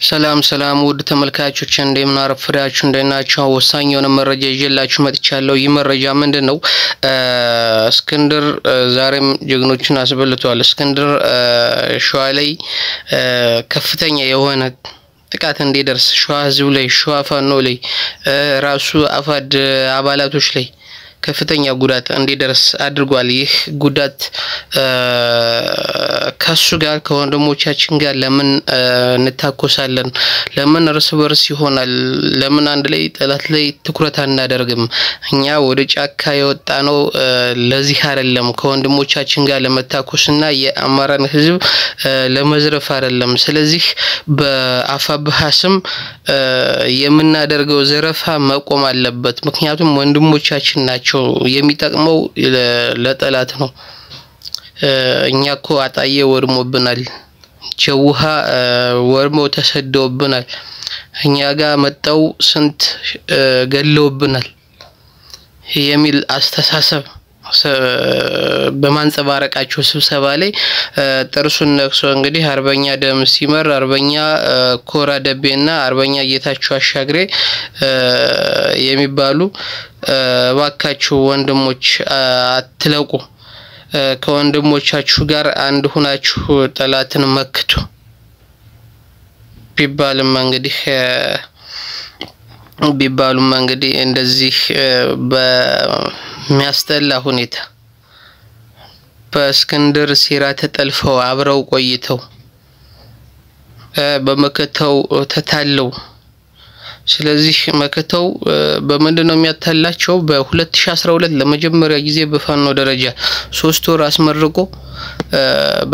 ሰላም ውድ ተመልካቾች እንደምን አረፈዳችሁ እንደናችሁ ወሳኝ የሆነ መረጃ ይዤላችሁ መጥቻለሁ። ይህ መረጃ ምንድነው? እስክንድር ዛሬም ጀግኖችን አስበልቷል። እስክንድር ሸዋ ላይ ከፍተኛ የሆነ ጥቃት እንዲደርስ ሸዋ ህዝብ ላይ ሸዋ ፋኖ ላይ ራሱ አፋድ አባላቶች ላይ ከፍተኛ ጉዳት እንዲደርስ አድርጓል። ይህ ጉዳት ከሱ ጋር ከወንድሞቻችን ጋር ለምን እንታኮሳለን? ለምን እርስ በርስ ይሆናል? ለምን አንድ ላይ ጠላት ላይ ትኩረት አናደርግም? እኛ ወደ ጫካ የወጣነው ለዚህ አይደለም፣ ከወንድሞቻችን ጋር ለመታኮስና የአማራን ህዝብ ለመዝረፍ አይደለም። ስለዚህ በአፋብሃ ስም የምናደርገው ዘረፋ መቆም አለበት። ምክንያቱም ወንድሞቻችን ናቸው። የሚጠቅመው ለጠላት ነው። እኛኮ አጣዬ ወርሞብናል፣ ጀውሃ ወርሞ ተሰደውብናል፣ እኛ ጋር መጣው ስንት ገለውብናል የሚል አስተሳሰብ በማንጸባረቃቸው ስብሰባ ላይ ጥርሱን ነክሶ እንግዲህ አርበኛ ደም ሲመር አርበኛ ኮራ ደቤና አርበኛ ጌታቸው አሻግሬ የሚባሉ ባካችሁ ወንድሞች አትለቁ፣ ከወንድሞቻችሁ ጋር አንድ ሆናችሁ ጠላትን መክቱ ቢባሉም እንግዲህ እንደዚህ በሚያስጠላ ሁኔታ በእስክንድር ሴራ ተጠልፈው አብረው ቆይተው በመከተው ተታለው። ስለዚህ መከተው በመንደነው የሚያታላቸው በ2012 ለመጀመሪያ ጊዜ በፋኖ ደረጃ 3 ወር አስመርቆ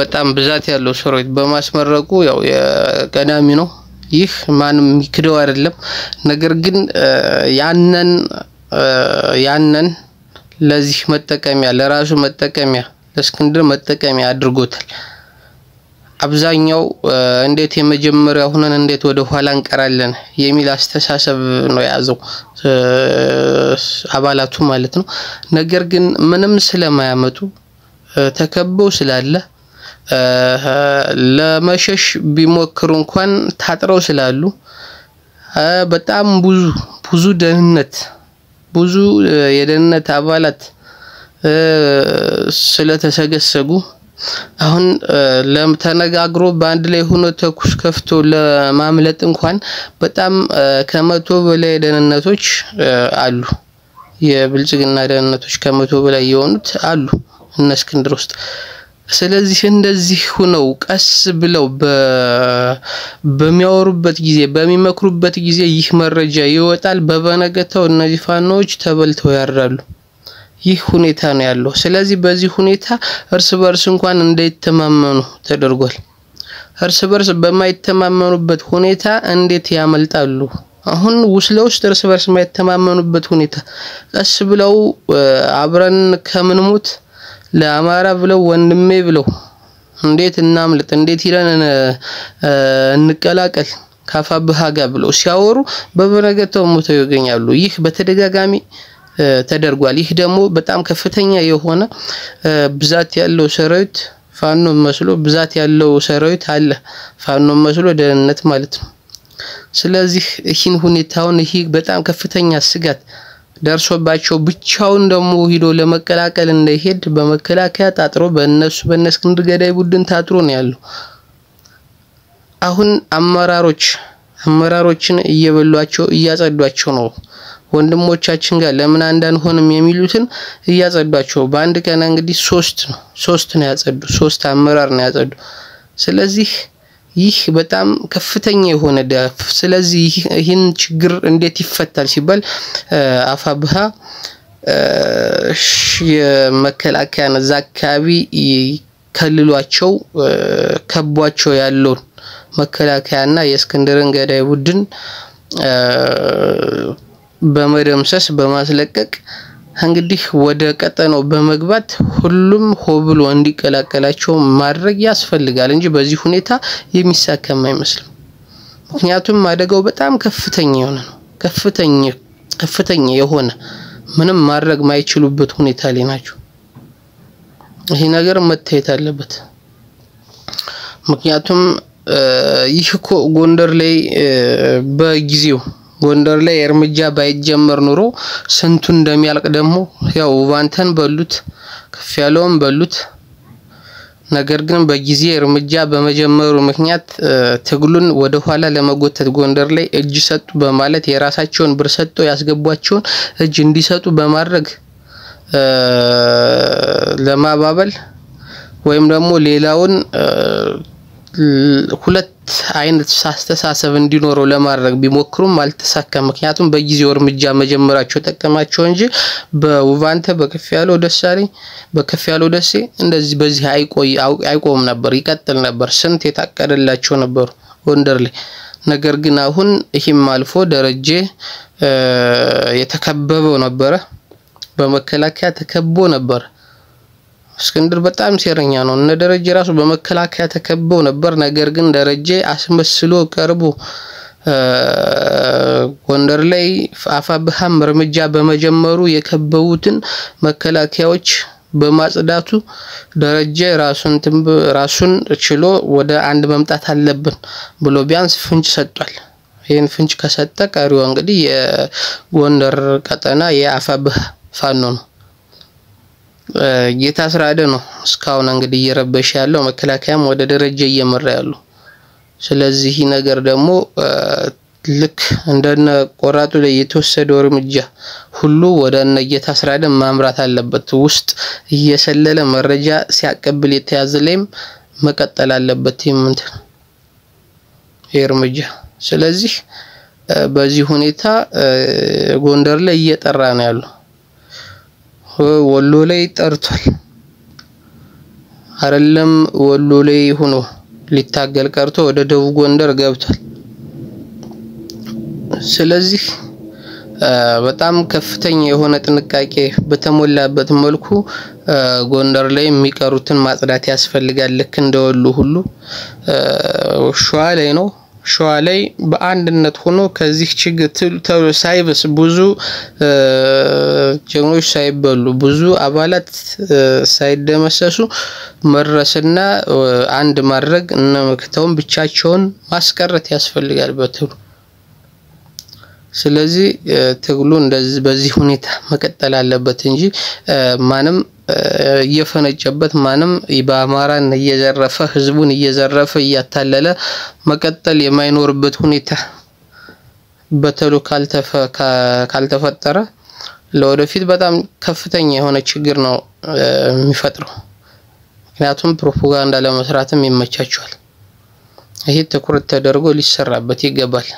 በጣም ብዛት ያለው ሰራዊት በማስመረቁ ያው የቀዳሚ ነው። ይህ ማንም ይክደው አይደለም። ነገር ግን ያንን ለዚህ መጠቀሚያ ለራሱ መጠቀሚያ ለእስክንድር መጠቀሚያ አድርጎታል። አብዛኛው እንዴት የመጀመሪያ ሆነን እንዴት ወደ ኋላ እንቀራለን የሚል አስተሳሰብ ነው ያዘው አባላቱ ማለት ነው። ነገር ግን ምንም ስለማያመጡ ተከበው ስላለ ለመሸሽ ቢሞክሩ እንኳን ታጥረው ስላሉ በጣም ብዙ የደህንነት አባላት ስለተሰገሰጉ አሁን ለምተነጋግሮ በአንድ ላይ ሆኖ ተኩስ ከፍቶ ለማምለጥ እንኳን በጣም ከመቶ በላይ ደህንነቶች አሉ። የብልጽግና ደህንነቶች ከመቶ በላይ የሆኑት አሉ እነ እስክንድር ውስጥ። ስለዚህ እንደዚህ ሆነው ቀስ ብለው በሚያወሩበት ጊዜ በሚመክሩበት ጊዜ ይህ መረጃ ይወጣል። በበነገታው እነዚህ ፋኖች ተበልተው ያራሉ። ይህ ሁኔታ ነው ያለው። ስለዚህ በዚህ ሁኔታ እርስ በርስ እንኳን እንዳይተማመኑ ተደርጓል። እርስ በርስ በማይተማመኑበት ሁኔታ እንዴት ያመልጣሉ? አሁን ውስጥ እርስ በርስ የማይተማመኑበት ሁኔታ ቀስ ብለው አብረን ከምንሞት ለአማራ ብለው ወንድሜ ብለው እንዴት እናምልጥ፣ እንዴት ይረን እንቀላቀል ካፋብሃ ጋር ብለው ሲያወሩ በበነገታው ሞተው ይገኛሉ። ይህ በተደጋጋሚ ተደርጓል። ይህ ደግሞ በጣም ከፍተኛ የሆነ ብዛት ያለው ሰራዊት ፋኖ መስሎ ብዛት ያለው ሰራዊት አለ ፋኖ መስሎ ደህንነት ማለት ነው። ስለዚህ ይህን ሁኔታውን ይህ በጣም ከፍተኛ ስጋት ደርሶባቸው ብቻውን ደግሞ ሄዶ ለመቀላቀል እንዳይሄድ በመከላከያ ታጥሮ በእነስክንድር ገዳይ ቡድን ታጥሮ ነው ያለው። አሁን አመራሮችን እየበሏቸው እያጸዷቸው ነው። ወንድሞቻችን ጋር ለምን አንዳንሆንም የሚሉትን እያጸዷቸው በአንድ ቀን እንግዲህ 3 ነው ያጸዱ፣ 3 አመራር ነው ያጸዱ። ስለዚህ ይህ በጣም ከፍተኛ የሆነ ዳፍ። ስለዚህ ይህን ችግር እንዴት ይፈታል ሲባል አፋብሃ የመከላከያ ነዛካቢ ከልሏቸው ከቧቸው ያለው መከላከያና የእስክንድርን ገዳይ ቡድን በመደምሰስ በማስለቀቅ እንግዲህ ወደ ቀጠናው በመግባት ሁሉም ሆብሎ እንዲቀላቀላቸው ማድረግ ያስፈልጋል እንጂ በዚህ ሁኔታ የሚሳካም አይመስልም። ምክንያቱም አደጋው በጣም ከፍተኛ የሆነ ምንም ማድረግ ማይችሉበት ሁኔታ ላይ ናቸው። ይሄ ነገር መታየት አለበት። ምክንያቱም ይህ እኮ ጎንደር ላይ በጊዜው ጎንደር ላይ እርምጃ ባይጀመር ኑሮ ስንቱ እንደሚያልቅ ደግሞ ያው ውባንተን በሉት ከፍ ያለውን በሉት። ነገር ግን በጊዜ እርምጃ በመጀመሩ ምክንያት ትግሉን ወደ ኋላ ለመጎተት ጎንደር ላይ እጅ ሰጡ በማለት የራሳቸውን ብር ሰጥተው ያስገቧቸውን እጅ እንዲሰጡ በማድረግ ለማባበል ወይም ደግሞ ሌላውን ሁለት አይነት አስተሳሰብ እንዲኖረው ለማድረግ ቢሞክሩም አልተሳካም። ምክንያቱም በጊዜው እርምጃ መጀመራቸው ተቀማቸው እንጂ በውባንተ በከፍያለው ደሳለኝ በከፍያለው ደሴ እንደዚህ በዚህ አይቆም ነበር፣ ይቀጥል ነበር። ስንት የታቀደላቸው ነበር ጎንደር ላይ። ነገር ግን አሁን ይህም አልፎ ደረጀ የተከበበው ነበር፣ በመከላከያ ተከቦ ነበር። እስክንድር በጣም ሴረኛ ነው። እነ ደረጀ ራሱ በመከላከያ ተከበው ነበር። ነገር ግን ደረጀ አስመስሎ ቀርቦ ጎንደር ላይ አፋብሃም እርምጃ በመጀመሩ የከበቡትን መከላከያዎች በማጽዳቱ ደረጀ ራሱን ችሎ ወደ አንድ መምጣት አለብን ብሎ ቢያንስ ፍንጭ ሰጥቷል። ይሄን ፍንጭ ከሰጠ ቀሪው እንግዲህ የጎንደር ቀጠና የአፋብህ ፋኖ ነው። ጌታስራደ ነው እስካሁን እንግዲህ እየረበሽ ያለው፣ መከላከያም ወደ ደረጀ እየመራ ያለው። ስለዚህ ነገር ደግሞ ልክ እንደነ ቆራጡ ላይ የተወሰደው እርምጃ ሁሉ ወደ እነ ጌታስራደ ማምራት አለበት። ውስጥ እየሰለለ መረጃ ሲያቀብል የተያዘለም መቀጠል አለበት እርምጃ። ስለዚህ በዚህ ሁኔታ ጎንደር ላይ እየጠራ ነው ያለው። ወሎ ላይ ጠርቷል አይደለም፣ ወሎ ላይ ሆኖ ሊታገል ቀርቶ ወደ ደቡብ ጎንደር ገብቷል። ስለዚህ በጣም ከፍተኛ የሆነ ጥንቃቄ በተሞላበት መልኩ ጎንደር ላይ የሚቀሩትን ማጽዳት ያስፈልጋል። ልክ እንደወሎ ሁሉ ሸዋ ላይ ነው። ሸዋ ላይ በአንድነት ሆኖ ከዚህ ችግር ሳይብስ ብዙ ጀግኖች ሳይበሉ ብዙ አባላት ሳይደመሰሱ መረስና አንድ ማድረግ እና መክተውን ብቻቸውን ማስቀረት ያስፈልጋል በትግሉ። ስለዚህ ትግሉ እንደዚህ በዚህ ሁኔታ መቀጠል አለበት እንጂ ማንም እየፈነጨበት ማንም በአማራን እየዘረፈ ህዝቡን እየዘረፈ እያታለለ መቀጠል የማይኖርበት ሁኔታ በተሉ ካልተፈጠረ ለወደፊት በጣም ከፍተኛ የሆነ ችግር ነው የሚፈጥረው። ምክንያቱም ፕሮፓጋንዳ ለመስራትም ይመቻቸዋል። ይሄ ትኩረት ተደርጎ ሊሰራበት ይገባል።